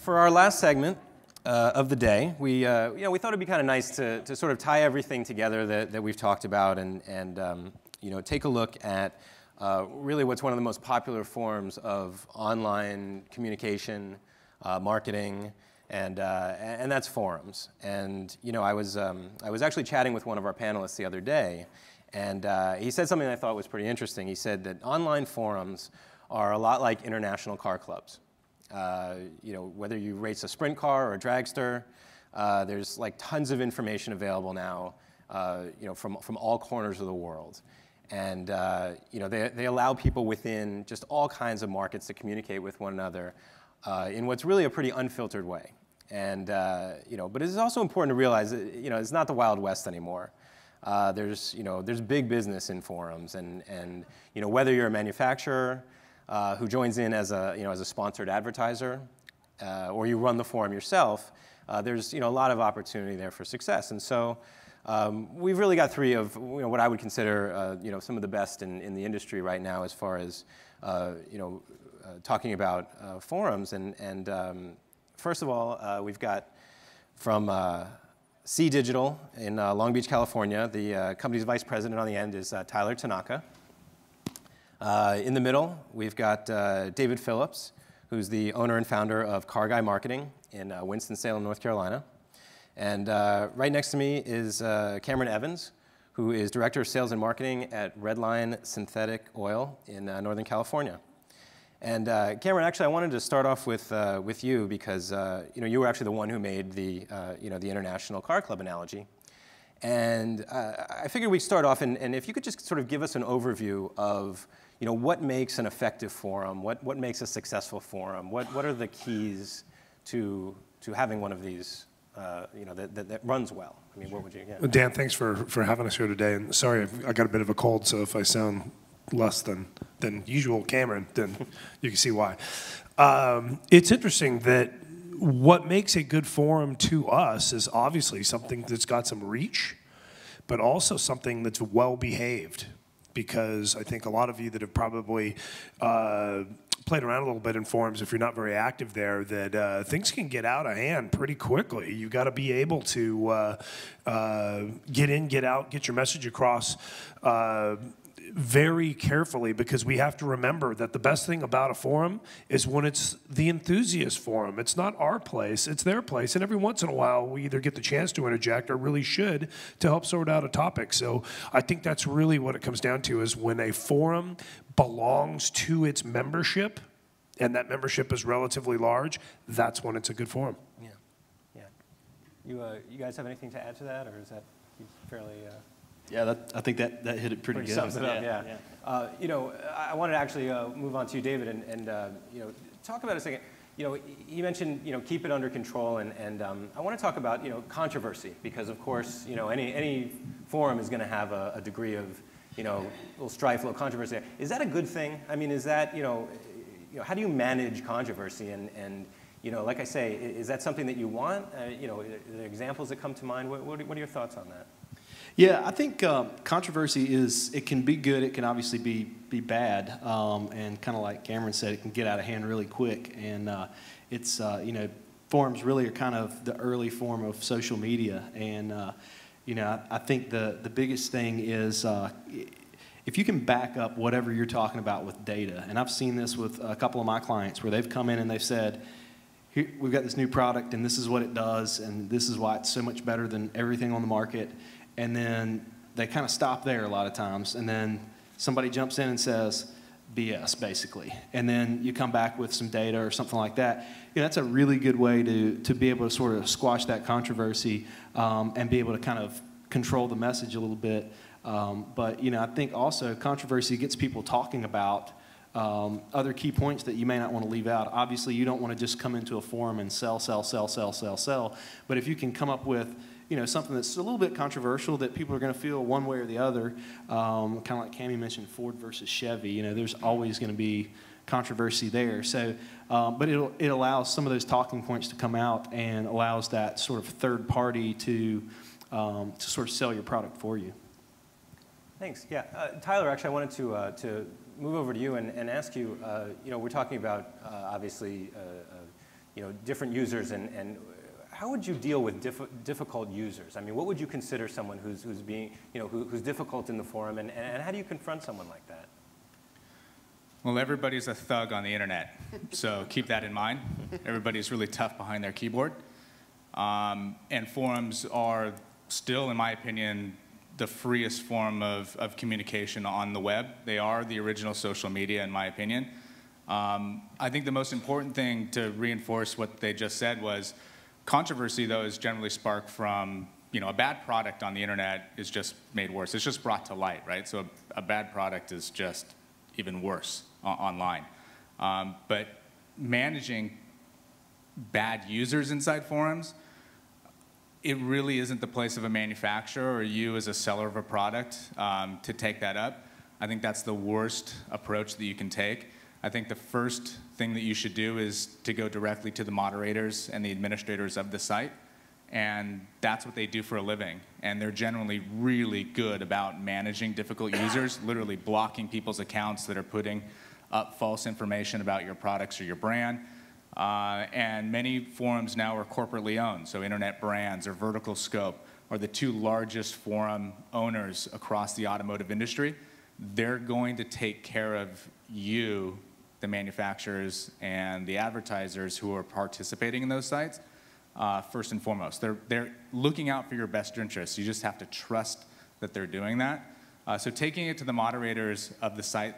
For our last segment of the day, we thought it'd be kind of nice to sort of tie everything together that we've talked about and take a look at really what's one of the most popular forms of online communication, marketing, and that's forums. And I was actually chatting with one of our panelists the other day, and he said something I thought was pretty interesting. He said that online forums are a lot like international car clubs. Whether you race a sprint car or a dragster, there's like tons of information available now, from all corners of the world. And they allow people within just all kinds of markets to communicate with one another in what's really a pretty unfiltered way. And but it's also important to realize that it's not the Wild West anymore. There's big business in forums, and whether you're a manufacturer who joins in as a sponsored advertiser, or you run the forum yourself, there's a lot of opportunity there for success. And so we've really got three of what I would consider some of the best in the industry right now as far as talking about forums. And first of all, we've got from C Digital in Long Beach, California. The company's vice president on the end is Tyler Tanaka. In the middle, we've got David Phillips, who's the owner and founder of Car Guy Marketing in Winston-Salem, North Carolina. And right next to me is Cameron Evans, who is director of sales and marketing at Redline Synthetic Oil in Northern California. And Cameron, actually, I wanted to start off with you because you were actually the one who made the the International Car Club analogy. And I figured we'd start off, and if you could just sort of give us an overview of what makes an effective forum, what makes a successful forum, what are the keys to having one of these that runs well? I mean, what would you? Yeah. Well, Dan, thanks for having us here today. And sorry, I got a bit of a cold, so if I sound less than usual, Cameron, then you can see why. It's interesting that what makes a good forum to us is obviously something that's got some reach, but also something that's well behaved. Because I think a lot of you that have probably played around a little bit in forums, if you're not very active there, that things can get out of hand pretty quickly. You got to be able to get in, get out, get your message across very carefully, because we have to remember that the best thing about a forum is when it's the enthusiast forum. It's not our place, it's their place. And every once in a while, we either get the chance to interject or really should to help sort out a topic. So I think that's really what it comes down to, is when a forum belongs to its membership, and that membership is relatively large, that's when it's a good forum. Yeah, yeah. You guys have anything to add to that, or is that fairly... Yeah, I think that hit it pretty good. Sums it up, yeah. I wanted to actually move on to you, David, and talk about a second. You mentioned keep it under control, and I want to talk about controversy, because of course any forum is going to have a degree of little strife, little controversy. Is that a good thing? I mean, is that how do you manage controversy? And like I say, is that something that you want? Are there examples that come to mind? What are your thoughts on that? Yeah, I think controversy it can be good, it can obviously be bad, and kind of like Cameron said, it can get out of hand really quick. And it's, forums really are kind of the early form of social media. And, I think the biggest thing is if you can back up whatever you're talking about with data. And I've seen this with a couple of my clients where they've come in and they've said, here, we've got this new product and this is what it does and this is why it's so much better than everything on the market. And then they kind of stop there a lot of times, and then somebody jumps in and says, BS, basically. And then you come back with some data or something like that. That's a really good way to be able to sort of squash that controversy and be able to kind of control the message a little bit. But I think also controversy gets people talking about other key points that you may not want to leave out. Obviously, you don't want to just come into a forum and sell. But if you can come up with something that's a little bit controversial that people are going to feel one way or the other, kind of like Cammie mentioned, Ford versus Chevy, there's always going to be controversy there. So, but it allows some of those talking points to come out and allows that sort of third party to sort of sell your product for you. Thanks. Yeah, Tyler, actually, I wanted to move over to you and ask you. We're talking about obviously different users and how would you deal with difficult users? I mean, what would you consider someone who's being, who's difficult in the forum, and how do you confront someone like that? Well, everybody's a thug on the internet, so keep that in mind. Everybody's really tough behind their keyboard. And forums are still, in my opinion, the freest form of communication on the web. They are the original social media, in my opinion. I think the most important thing to reinforce what they just said was controversy, though, is generally sparked from, a bad product on the internet is just made worse. It's just brought to light, right? So a bad product is just even worse online. But managing bad users inside forums, it really isn't the place of a manufacturer or you as a seller of a product to take that up. I think that's the worst approach that you can take. I think the first thing that you should do is to go directly to the moderators and the administrators of the site. And that's what they do for a living. And they're generally really good about managing difficult users, literally blocking people's accounts that are putting up false information about your products or your brand. And many forums now are corporately owned. So Internet Brands or Vertical Scope are the two largest forum owners across the automotive industry. They're going to take care of you, the manufacturers and the advertisers who are participating in those sites, first and foremost. They're looking out for your best interests. You just have to trust that they're doing that. So taking it to the moderators of the site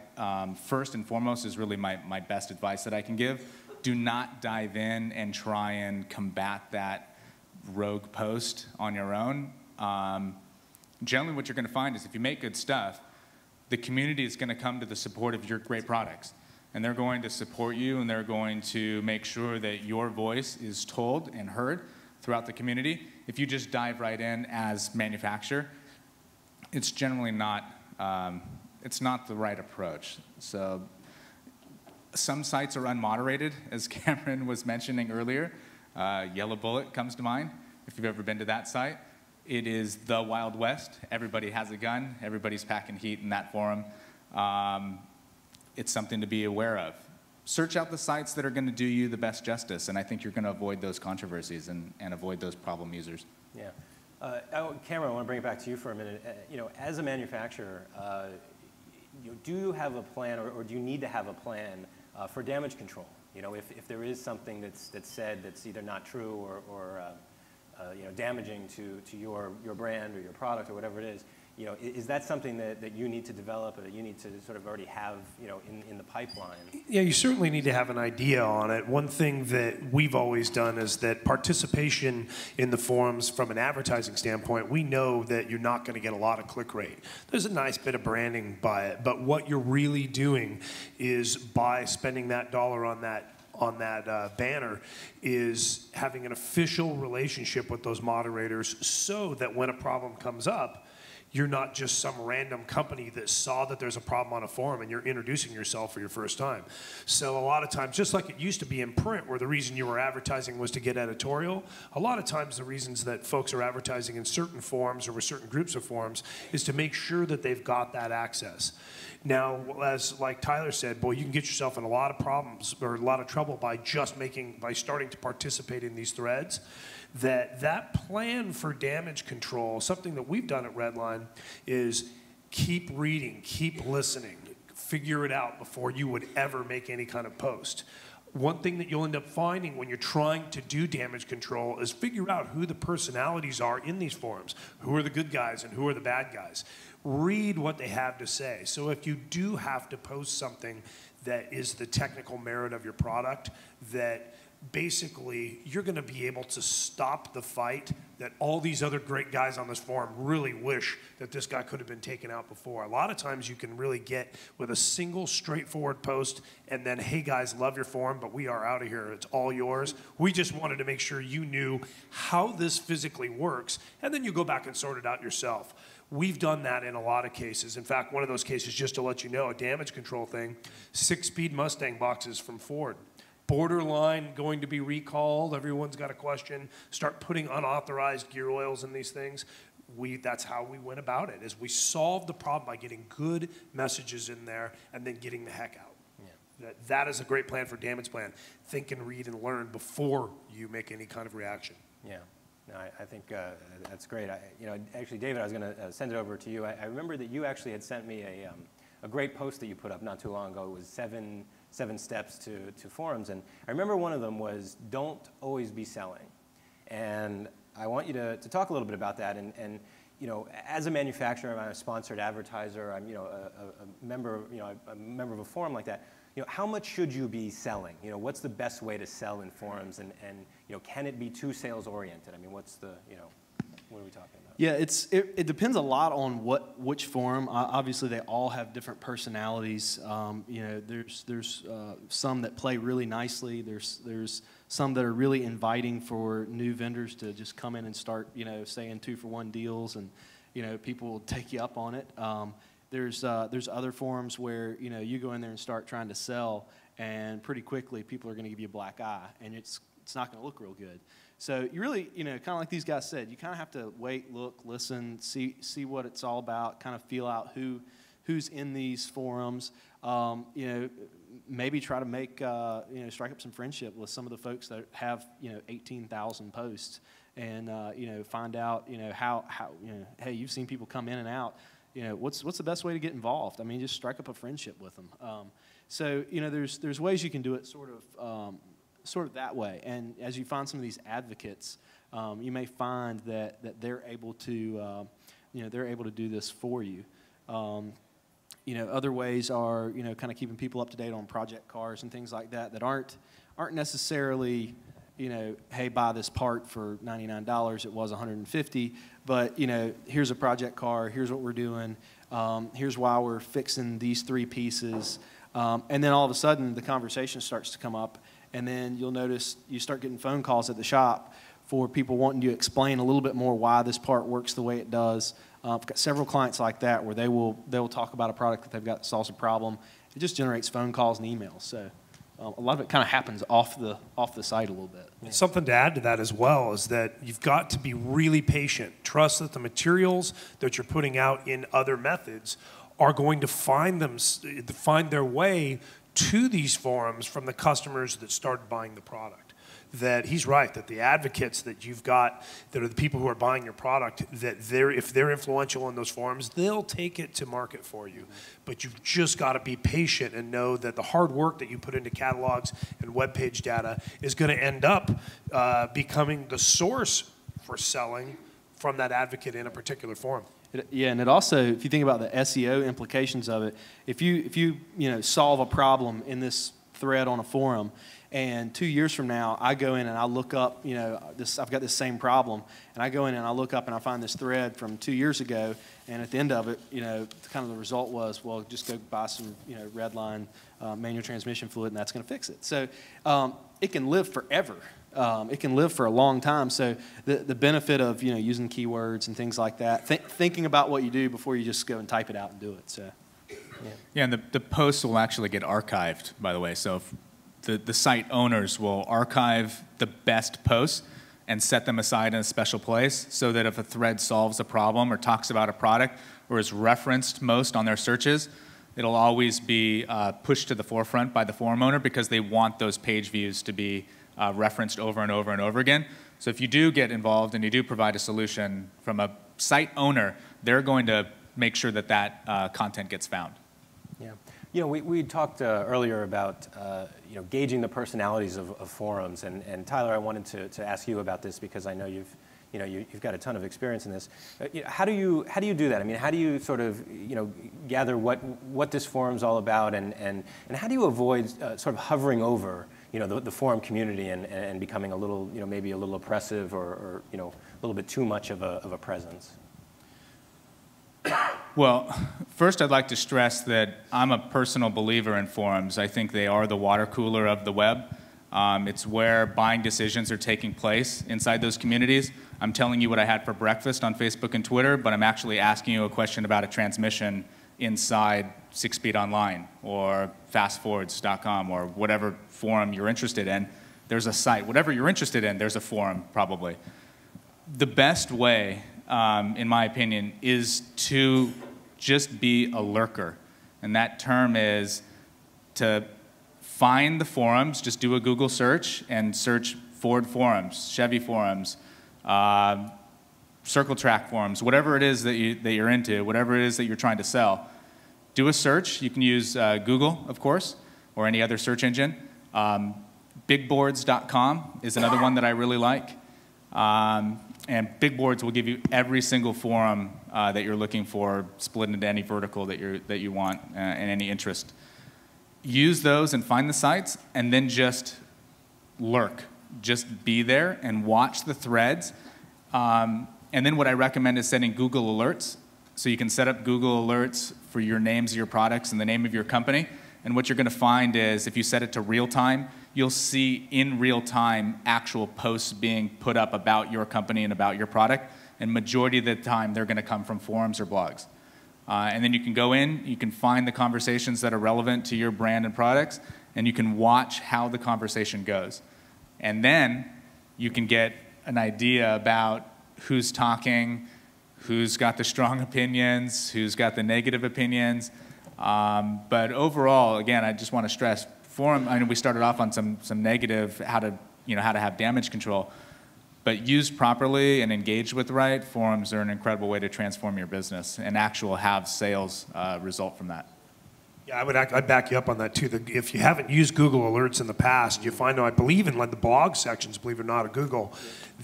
first and foremost is really my best advice that I can give. Do not dive in and try and combat that rogue post on your own. Generally what you're going to find is if you make good stuff, the community is going to come to the support of your great products. And they're going to support you, and they're going to make sure that your voice is told and heard throughout the community. If you just dive right in as manufacturer, it's generally not, it's not the right approach. So some sites are unmoderated, as Cameron was mentioning earlier. Yellow Bullet comes to mind, if you've ever been to that site. It is the Wild West. Everybody has a gun. Everybody's packing heat in that forum. It's something to be aware of. Search out the sites that are going to do you the best justice, and I think you're going to avoid those controversies and avoid those problem users. Yeah. Cameron, I want to bring it back to you for a minute. As a manufacturer, do you have a plan, or do you need to have a plan for damage control? If there is something that's said that's either not true or damaging to your brand or your product or whatever it is, is that something that you need to develop or that you need to sort of already have, in the pipeline? Yeah, you certainly need to have an idea on it. One thing that we've always done is that participation in the forums from an advertising standpoint, we know that you're not going to get a lot of click rate. There's a nice bit of branding by it, but what you're really doing is by spending that dollar on that banner is having an official relationship with those moderators so that when a problem comes up, you're not just some random company that saw that there's a problem on a forum and you're introducing yourself for your first time. So a lot of times, just like it used to be in print where the reason you were advertising was to get editorial, a lot of times the reasons that folks are advertising in certain forums or with certain groups of forums is to make sure that they've got that access. Now, as like Tyler said, boy, you can get yourself in a lot of problems or a lot of trouble by starting to participate in these threads. That plan for damage control, something that we've done at Redline, is keep reading, keep listening, figure it out before you would ever make any kind of post. One thing that you'll end up finding when you're trying to do damage control is figure out who the personalities are in these forums. Who are the good guys and who are the bad guys? Read what they have to say. So if you do have to post something that is the technical merit of your product, that basically you're going to be able to stop the fight that all these other great guys on this forum really wish that this guy could have been taken out before. A lot of times you can really get with a single straightforward post and then, hey guys, love your forum, but we are out of here. It's all yours. We just wanted to make sure you knew how this physically works, and then you go back and sort it out yourself. We've done that in a lot of cases. In fact, one of those cases, just to let you know, a damage control thing, 6-speed Mustang boxes from Ford. Borderline going to be recalled. Everyone's got a question. Start putting unauthorized gear oils in these things. That's how we went about it, is we solved the problem by getting good messages in there and then getting the heck out. That is a great plan for damage plan. Think and read and learn before you make any kind of reaction. Yeah, no, I think that's great. Actually, David, I was going to send it over to you. I remember that you actually had sent me a great post that you put up not too long ago. It was seven steps to forums, and I remember one of them was don't always be selling. And I want you to talk a little bit about that. And as a manufacturer, I'm a sponsored advertiser. I'm a member of a forum like that. How much should you be selling? What's the best way to sell in forums, and can it be too sales oriented? I mean, what are we talking about? Yeah, it depends a lot on which forum. Obviously, they all have different personalities. There's some that play really nicely. There's some that are really inviting for new vendors to just come in and start saying 2-for-1 deals, and people will take you up on it. There's other forums where you go in there and start trying to sell, and pretty quickly people are going to give you a black eye, and it's not going to look real good. So you really kind of like these guys said, you kind of have to wait, look, listen, see what it's all about, kind of feel out who's in these forums. Maybe try to make strike up some friendship with some of the folks that have 18,000 posts, and find out how hey, you've seen people come in and out. What's the best way to get involved? I mean, just strike up a friendship with them. So there's ways you can do it sort of that way. And as you find some of these advocates, you may find that they're able to do this for you. Other ways are kind of keeping people up to date on project cars and things like that aren't necessarily hey, buy this part for $99. It was $150, but here's a project car. Here's what we're doing. Here's why we're fixing these 3 pieces. And then all of a sudden, the conversation starts to come up, and then you'll notice you start getting phone calls at the shop for people wanting you to explain a little bit more why this part works the way it does. I've got several clients like that where they will talk about a product that they've got that solves a problem. It just generates phone calls and emails. So. A lot of it kind of happens off the site a little bit. Yeah. Something to add to that as well is that you've got to be really patient. Trust that the materials that you're putting out in other methods are going to find their way to these forums from the customers that started buying the product. That he's right, that the advocates that you've got, that are the people who are buying your product, that if they're influential in those forums, they'll take it to market for you. But you've just got to be patient and know that the hard work that you put into catalogs and web page data is going to end up becoming the source for selling from that advocate in a particular forum. Yeah, and it also, if you think about the SEO implications of it, if you solve a problem in this thread on a forum, and 2 years from now, I go in and I look up, I've got this same problem, and I go in and I look up and I find this thread from 2 years ago, and at the end of it, kind of the result was, well, just go buy some, Redline manual transmission fluid, and that's going to fix it. So it can live forever. It can live for a long time. So the benefit of using keywords and things like that, thinking about what you do before you just go and type it out and do it. So yeah, and the posts will actually get archived, by the way. So if the site owners will archive the best posts and set them aside in a special place so that if a thread solves a problem or talks about a product or is referenced most on their searches, it'll always be pushed to the forefront by the forum owner because they want those page views to be referenced over and over and over again. So if you do get involved and you do provide a solution from a site owner, they're going to make sure that that content gets found. Yeah. We talked earlier about gauging the personalities of forums, and Tyler, I wanted to ask you about this because I know you've got a ton of experience in this. How do you do that? I mean, how do you sort of gather what this forum's all about, and how do you avoid sort of hovering over the forum community and becoming a little maybe a little oppressive or a little bit too much of a presence? Well, first I'd like to stress that I'm a personal believer in forums. I think they are the water cooler of the web. It's where buying decisions are taking place inside those communities. I'm telling you what I had for breakfast on Facebook and Twitter, but I'm actually asking you a question about a transmission inside 6Speed Online or fastforwards.com or whatever forum you're interested in. There's a site. Whatever you're interested in, there's a forum probably. The best way, in my opinion, is to just be a lurker. And that term is to find the forums, just do a Google search and search Ford forums, Chevy forums, Circle Track forums, whatever it is that you're into, whatever it is that you're trying to sell. Do a search. You can use Google, of course, or any other search engine. Bigboards.com is another one that I really like. And Big Boards will give you every single forum that you're looking for, split into any vertical that you want and any interest. Use those and find the sites, and then just lurk. Just be there and watch the threads. And then what I recommend is setting Google Alerts. So you can set up Google Alerts for your names of your products and the name of your company. And what you're going to find is if you set it to real time, you'll see in real time actual posts being put up about your company and about your product. And majority of the time, they're going to come from forums or blogs. And then you can go in, you can find the conversations that are relevant to your brand and products, and you can watch how the conversation goes. And then you can get an idea about who's talking, who's got the strong opinions, who's got the negative opinions. But overall, again, I just want to stress, forum, I know we started off on some negative, how to have damage control. But used properly and engaged with right, forums are an incredible way to transform your business and have sales result from that. Yeah, I'd back you up on that too. If you haven't used Google Alerts in the past, you find, I believe in like the blog sections, believe it or not, of Google,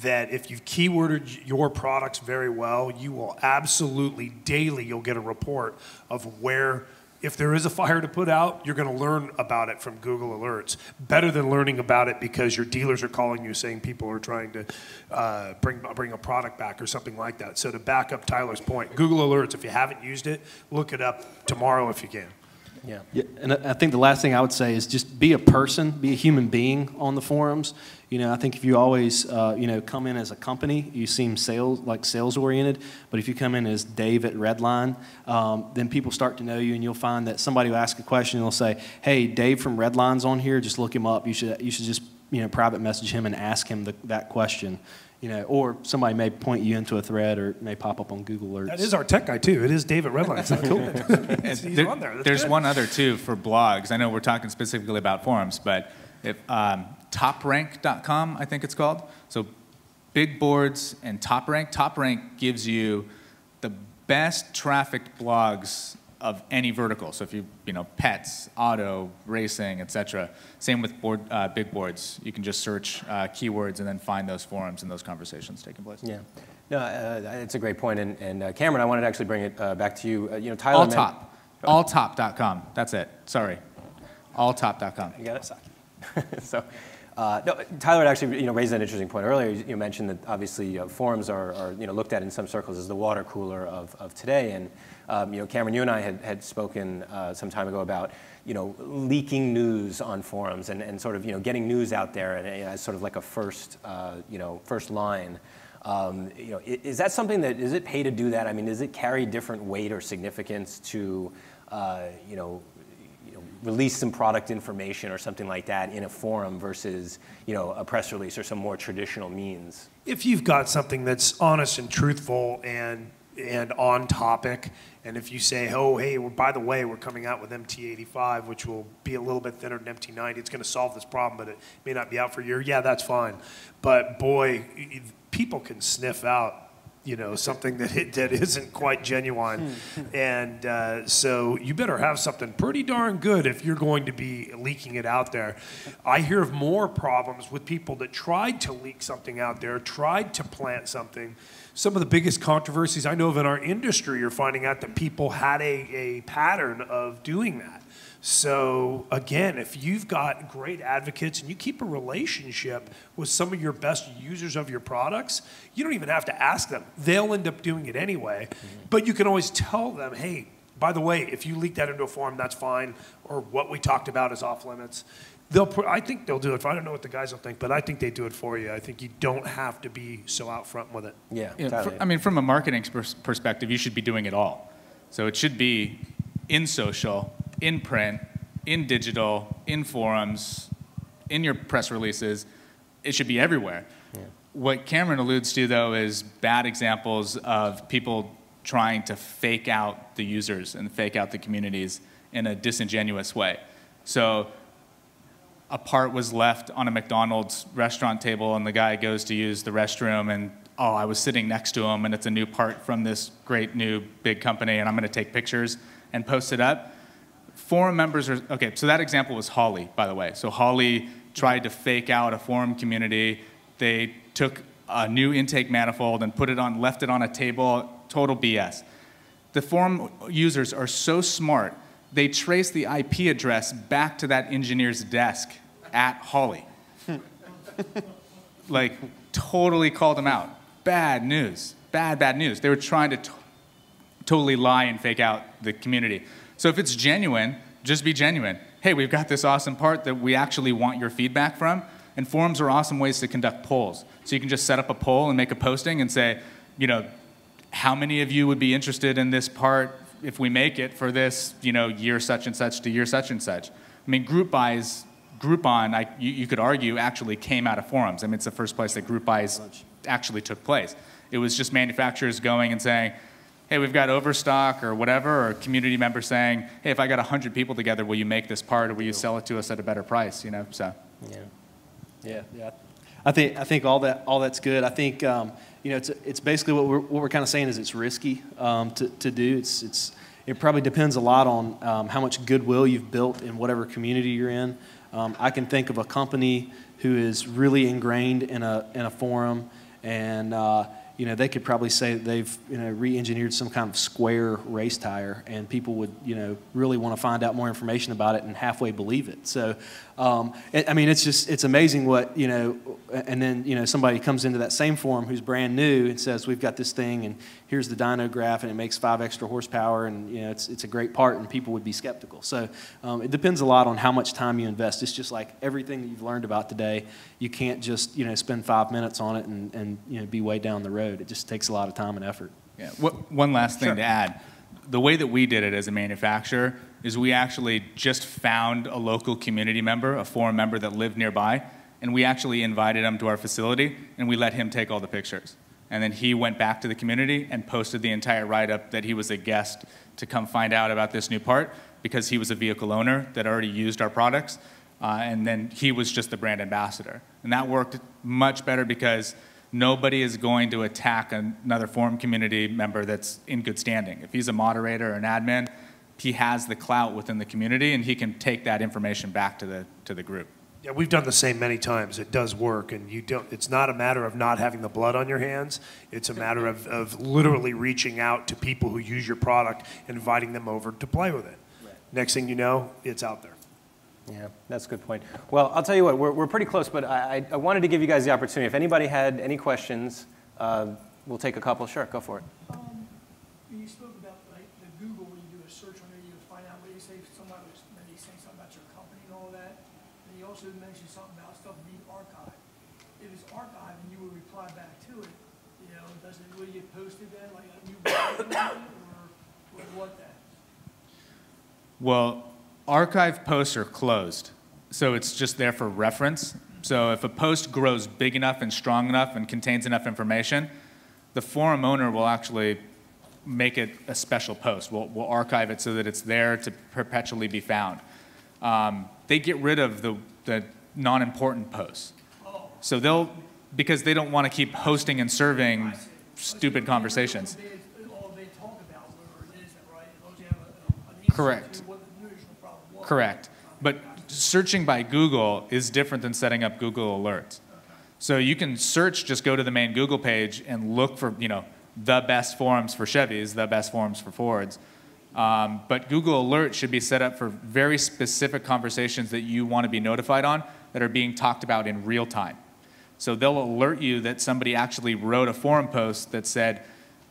that if you've keyworded your products very well, you will absolutely daily, you'll get a report of where, if there is a fire to put out, you're going to learn about it from Google Alerts. Better than learning about it because your dealers are calling you saying people are trying to bring a product back or something like that. So to back up Tyler's point, Google Alerts, if you haven't used it, look it up tomorrow if you can. Yeah, and I think the last thing I would say is just be a person, be a human being on the forums. I think if you always, come in as a company, you seem sales oriented. But if you come in as Dave at Redline, then people start to know you, and you'll find that somebody will ask a question, and they'll say, "Hey, Dave from Redline's on here. Just look him up. You should just private message him and ask him that question." Or somebody may point you into a thread or may pop up on Google Alerts. That is our tech guy, too. It is David Redline. It's cool. He's on there. There's one other, too, for blogs. I know we're talking specifically about forums, but if, toprank.com, I think it's called. So Big Boards and TopRank. TopRank gives you the best trafficked blogs of any vertical. So if pets, auto, racing, etc. Same with Big Boards. You can just search keywords and then find those forums and those conversations taking place. Yeah, no, it's a great point. And Cameron, I wanted to actually bring it back to you. Tyler. Alltop.com. That's it. Sorry. Alltop.com. You got it. So. No, Tyler had actually raised an interesting point earlier. You mentioned that obviously forums are looked at in some circles as the water cooler of today. And Cameron, you and I had spoken some time ago about leaking news on forums and sort of getting news out there and as sort of like a first line. Is that something that is it pay to do that? I mean, does it carry different weight or significance to release some product information or something like that in a forum versus a press release or some more traditional means? If you've got something that's honest and truthful and on topic, and if you say, oh, hey, by the way, we're coming out with MT85, which will be a little bit thinner than MT90, it's going to solve this problem, but it may not be out for a year, yeah, that's fine. But boy, people can sniff out something that isn't quite genuine. And so you better have something pretty darn good if you're going to be leaking it out there. I hear of more problems with people that tried to leak something out there, tried to plant something. Some of the biggest controversies I know of in our industry are finding out that people had a pattern of doing that. So again, if you've got great advocates and you keep a relationship with some of your best users of your products, you don't even have to ask them. They'll end up doing it anyway. But you can always tell them, hey, by the way, if you leak that into a forum, that's fine, or what we talked about is off limits. I think they'll do it. I don't know what the guys will think, but I think they do it for you. I think you don't have to be so out front with it. Yeah, from a marketing perspective, you should be doing it all. So it should be in social, in print, in digital, in forums, in your press releases. It should be everywhere. Yeah. What Cameron alludes to, though, is bad examples of people trying to fake out the users and fake out the communities in a disingenuous way. So a part was left on a McDonald's restaurant table and the guy goes to use the restroom and, oh, I was sitting next to him and it's a new part from this great new big company and I'm going to take pictures and post it up. Forum members are, okay, so that example was Holly, by the way. So Holly tried to fake out a forum community. They took a new intake manifold and left it on a table, total BS. The forum users are so smart, they trace the IP address back to that engineer's desk at Holly. Like, totally called them out. Bad news, bad news. They were trying to totally lie and fake out the community. So if it's genuine, just be genuine. Hey, we've got this awesome part that we actually want your feedback from, and forums are awesome ways to conduct polls. So you can just set up a poll and make a posting and say, you know, how many of you would be interested in this part if we make it for this, you know, year such and such to year such and such. I mean, group buys, Groupon, you could argue, actually came out of forums. I mean, it's the first place that group buys actually took place. It was just manufacturers going and saying, hey, we've got overstock or whatever, or community members saying, hey, if I got 100 people together, will you make this part or will you sell it to us at a better price, you know, so. Yeah. I think all that's good. I think, you know, it's basically what we're kind of saying is it's risky to do. It probably depends a lot on how much goodwill you've built in whatever community you're in. I can think of a company who is really ingrained in a forum, and you know, they could probably say that they've, you know, re-engineered some kind of square race tire, and people would, you know, really want to find out more information about it and halfway believe it. So, I mean, it's amazing what, you know, and then, you know, somebody comes into that same forum who's brand new and says, we've got this thing, and here's the dyno graph, and it makes 5 extra horsepower, and, you know, it's a great part, and people would be skeptical. So it depends a lot on how much time you invest. It's just like everything that you've learned about today. You can't just, you know, spend 5 minutes on it and you know, be way down the road. It just takes a lot of time and effort. Yeah. One last thing to add. The way that we did it as a manufacturer is we actually just found a local community member, a forum member that lived nearby, and we actually invited him to our facility, and we let him take all the pictures. And then he went back to the community and posted the entire write-up that he was a guest to come find out about this new part because he was a vehicle owner that already used our products, and then he was just the brand ambassador. And that worked much better because nobody is going to attack another forum community member that's in good standing. If he's a moderator or an admin, he has the clout within the community, and he can take that information back to the group. Yeah, we've done the same many times. It does work, and it's not a matter of not having the blood on your hands. It's a matter of literally reaching out to people who use your product, inviting them over to play with it. Right. Next thing you know, it's out there. Yeah, that's a good point. Well, I'll tell you what, we're pretty close, but I wanted to give you guys the opportunity. If anybody had any questions, we'll take a couple. Sure, go for it. You spoke about like the Google, when you do a search on there, you would find out what they say. Somebody was maybe saying something about your company and all that. And you also mentioned something about stuff being archived. If it's archived and you would reply back to it, you know, will you get posted then, like a new version, or what then? Well, archive posts are closed, so it's just there for reference. So if a post grows big enough and strong enough and contains enough information, the forum owner will actually make it a special post. We'll archive it so that it's there to perpetually be found. They get rid of the non-important posts. So because they don't want to keep hosting and serving stupid conversations. Correct. Correct. But searching by Google is different than setting up Google alerts. So you can search, just go to the main Google page and look for, you know, the best forums for Chevys, the best forums for Fords. But Google Alerts should be set up for very specific conversations that you want to be notified on that are being talked about in real time. So they'll alert you that somebody actually wrote a forum post that said,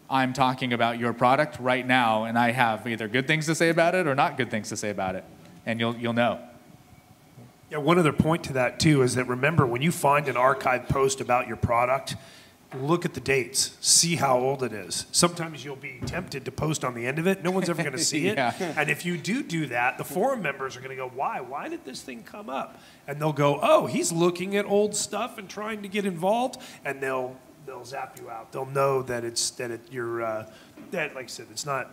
I'm talking about your product right now, and I have either good things to say about it or not good things to say about it. And you'll know. Yeah, one other point to that, too, is that remember, when you find an archived post about your product, look at the dates. See how old it is. Sometimes you'll be tempted to post on the end of it. No one's ever going to see it. Yeah. And if you do that, the forum members are going to go, why? Why did this thing come up? And they'll go, oh, he's looking at old stuff and trying to get involved. And they'll zap you out. They'll know that like I said, it's not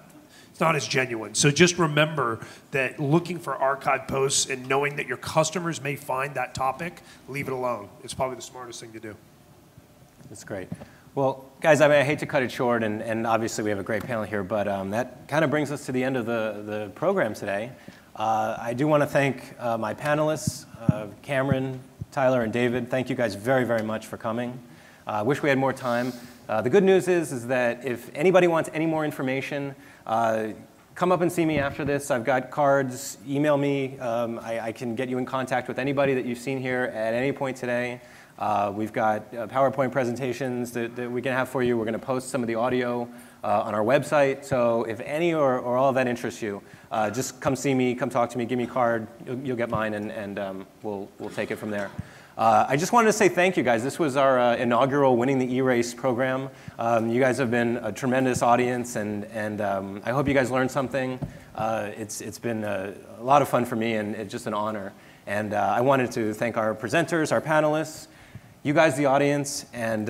It's not as genuine. So just remember that looking for archive posts and knowing that your customers may find that topic, leave it alone. It's probably the smartest thing to do. That's great. Well, guys, I mean, I hate to cut it short, and obviously we have a great panel here, but that kind of brings us to the end of the program today. I do want to thank my panelists, Cameron, Tyler, and David. Thank you guys very, very much for coming. I wish we had more time. The good news is that if anybody wants any more information, come up and see me after this. I've got cards. Email me. I can get you in contact with anybody that you've seen here at any point today. We've got PowerPoint presentations that we can have for you. We're going to post some of the audio on our website. So if any or all of that interests you, just come see me, come talk to me, give me a card. You'll get mine, and we'll take it from there. I just wanted to say thank you, guys. This was our inaugural Winning the eRace program. You guys have been a tremendous audience, and I hope you guys learned something. It's been a lot of fun for me, and it's just an honor. And I wanted to thank our presenters, our panelists, you guys, the audience, and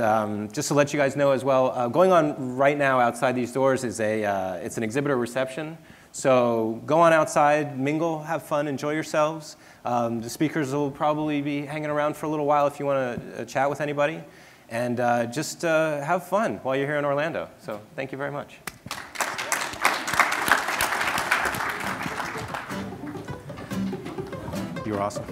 just to let you guys know as well, going on right now outside these doors is it's an exhibitor reception. So go on outside, mingle, have fun, enjoy yourselves. The speakers will probably be hanging around for a little while if you want to chat with anybody. And just have fun while you're here in Orlando. So thank you very much. You were awesome.